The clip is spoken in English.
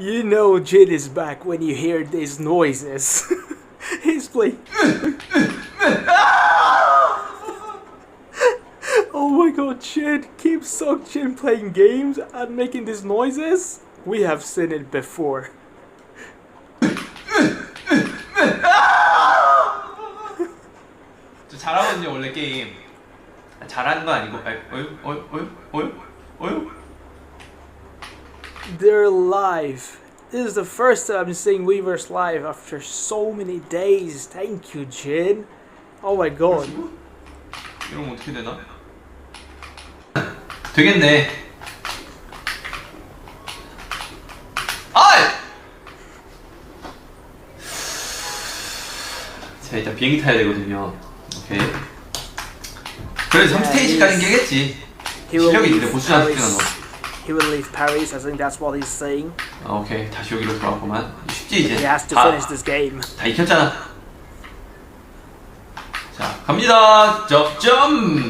You know Jin is back when you hear these noises. He's playing. Oh my god, Jin, keep Seokjin playing games and making these noises? We have seen it before. 저 잘하거든요 원래 게임. 잘하는 거 아니고 어유? They're live. This is the first time I'm seeing Weverse live after so many days. Thank you, Jin. Oh my god. 이러면 어떻게 되나? 되겠네. 아이! 자 일단 비행기 타야 되거든요. 오케이. 그래서 3스테이지까지는 깨겠지. 실력이 있는데 보스전 스킬은 너. He will leave Paris. I think that's what he's saying. 오케이 다시 여기로 돌아왔구만. 쉽지 이제. He has to finish this game. 다 익혔잖아. 자 갑니다. 점점.